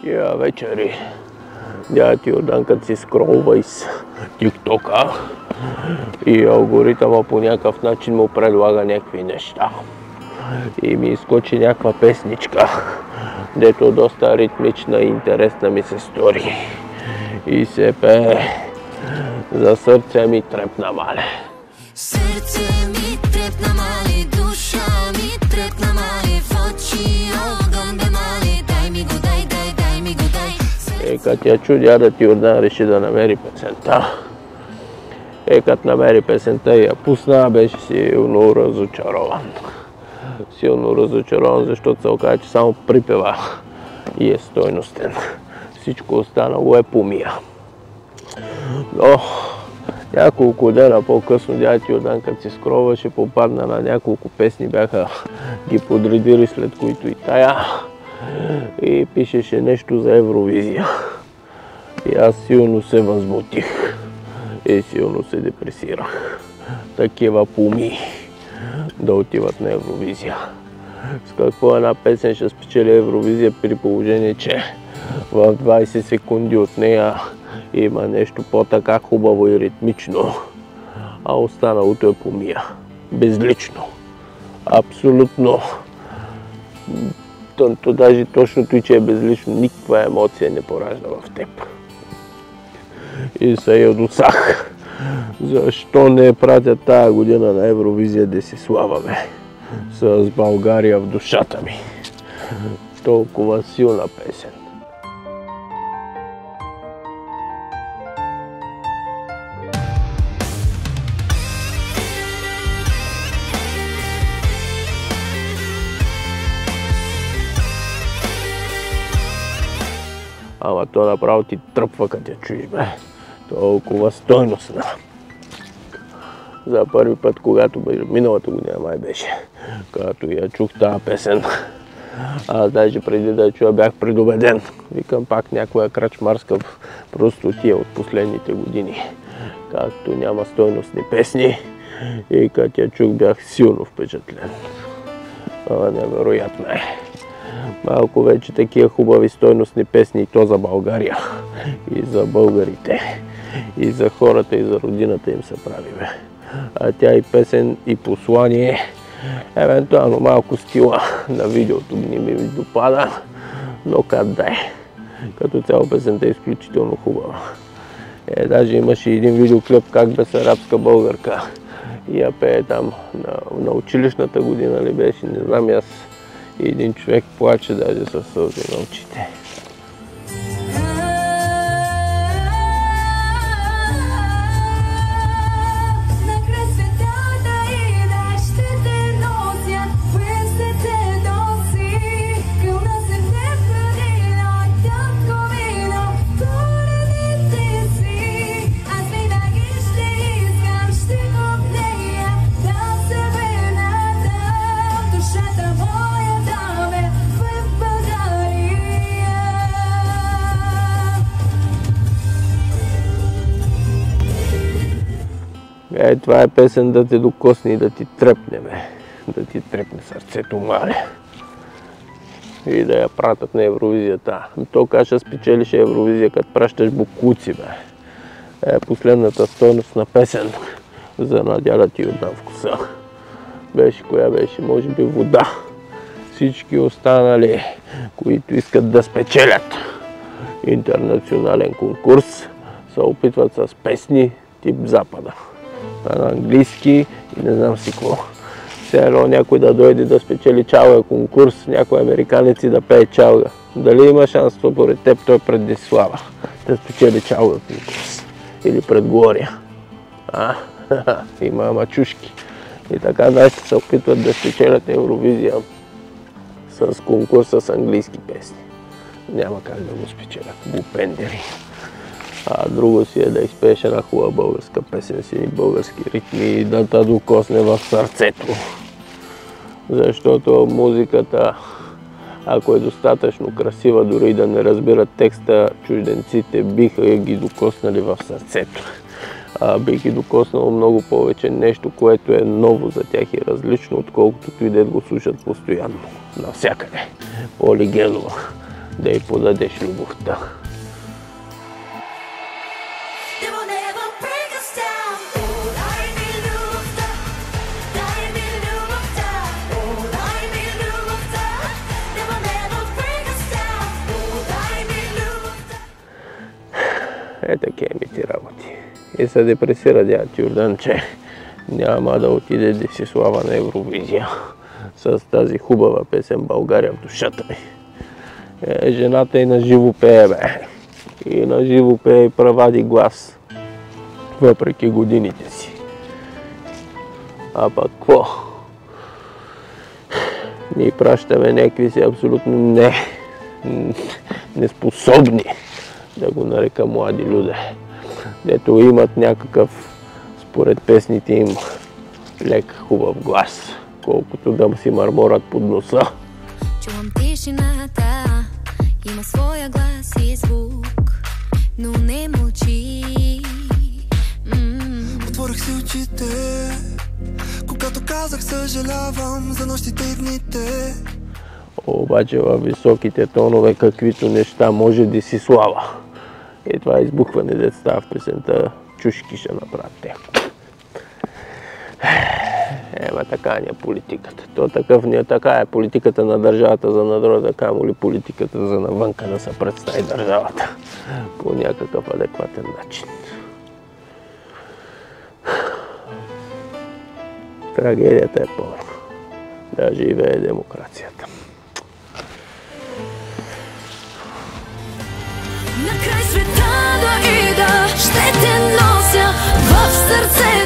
Тия вечери дядо Йордан, като си скролва из тиктока и алгоритъма по някакъв начин му предлага някакви неща. И ми изкочи някаква песничка, дето доста ритмична и интересна ми се стори. И се пее за сърце ми трепна мале. Сърце ми трепна мали, душа ми трепна мали, в очи огън бе мали, дай ми го, дай ми го, дай. Като я чу, дядът Йордан реши да намери песента. Като намери песента и я пусна, беше силно разочарован. Силно разочарован, защото се оказа, че само припева и е стойностен. Всичко останало е помия. Но няколко дена по-късно дядо Йордан, като се скроваше, попадна на няколко песни, бяха ги подредили, след които и тая. И пишеше нещо за Евровизия. И аз силно се възмутих и силно се депресирах. Такива помии да отиват на Евровизия. С какво една песен ще спечели Евровизия, при положение, че в 20 секунди от нея има нещо по-така хубаво и ритмично, а останалото е помия. Безлично. Абсолютно. То даже точното и че е безлично, никаква емоция не поражда в теб. И се ядосах. Защо не пратят тая година на Евровизия да се славаме с България в душата ми? Толкова силна песен. Ама то направо ти тръпва, като я чуеш, бе. Толкова стойностна. За първи път, когато миналата година май беше, когато я чух тази песен, аз даже преди да я чуя бях предубеден. Викам пак някоя крачмарска простотия от последните години. Както няма стойностни песни и като я чух бях силно впечатлен. Невероятно е. Малко вече такива хубави стойностни песни и то за България, и за българите, и за хората, и за родината им се прави, бе. А тя и песен, и послание, евентуално малко стила на видеото не ми допада, но да е. Като цяло песента е изключително хубава. Даже имаше един видеоклип как без арабска българка и я пее там на училищната година ли беше, не знам аз. И един човек плаче даже със сълзи на очите. Това е песен да те докосне и да ти трепне, бе. Да ти трепне сърцето, мале. И да я пратят на Евровизията. То каша спечелиш Евровизия, като пращаш бокуци, бе. Последната стойностна песен за на дядът Йордан вкуса. Беше, коя беше? Може би Вода. Всички останали, които искат да спечелят интернационален конкурс, се опитват с песни тип Запада. На английски и не знам си какво. Все едно някой да дойде да спечели чалга конкурс, някой американец и да пее чалга. Дали има шанс според теб той пред Десислава да спечели чалга конкурс? Или пред Глория? Има мачушки. И така нашите се опитват да спечелят Евровизия с конкурса с английски песни. Няма как да го спечелят. Глупендери. А друго си е да изпееш една хубава българска песен си, български ритми и да те докосне в сърцето. Защото музиката, ако е достатъчно красива, дори и да не разбират текста, чужденците биха ги докоснали в сърцето. Би ги докоснало много повече нещо, което е ново за тях и различно, отколкото и да го слушат постоянно, навсякъде, по-легендово. да й подадеш любовта. Е, таке ми ти работи. И се депресира дядо Йордан, че няма да отиде Десислава на Евровизия с тази хубава песен "България в душата ми". Жената и на живо пее, бе. И на живо пее и правади глас, въпреки годините си. А пък какво? Ние пращаме някакви си абсолютно неспособни, да го нарека, млади люди, дето имат някакъв, според песните им, лек хубав глас, колкото да си мърморят под носа. Чувам тишината, има своя глас и звук, но не мълчи. Отворих си очите, когато казах съжалявам за нощите и дните. Обаче във високите тонове, каквито неща може Десислава. И това избухване, дето става в песента, чушки ще направят те. Ема така ни е политиката. Така е политиката на държавата за народа, камо ли политиката за навънка да се представи държавата по някакъв адекватен начин. Трагедията е пълна. Да живее демокрацията. На край света да ида, ще те нося в сърце.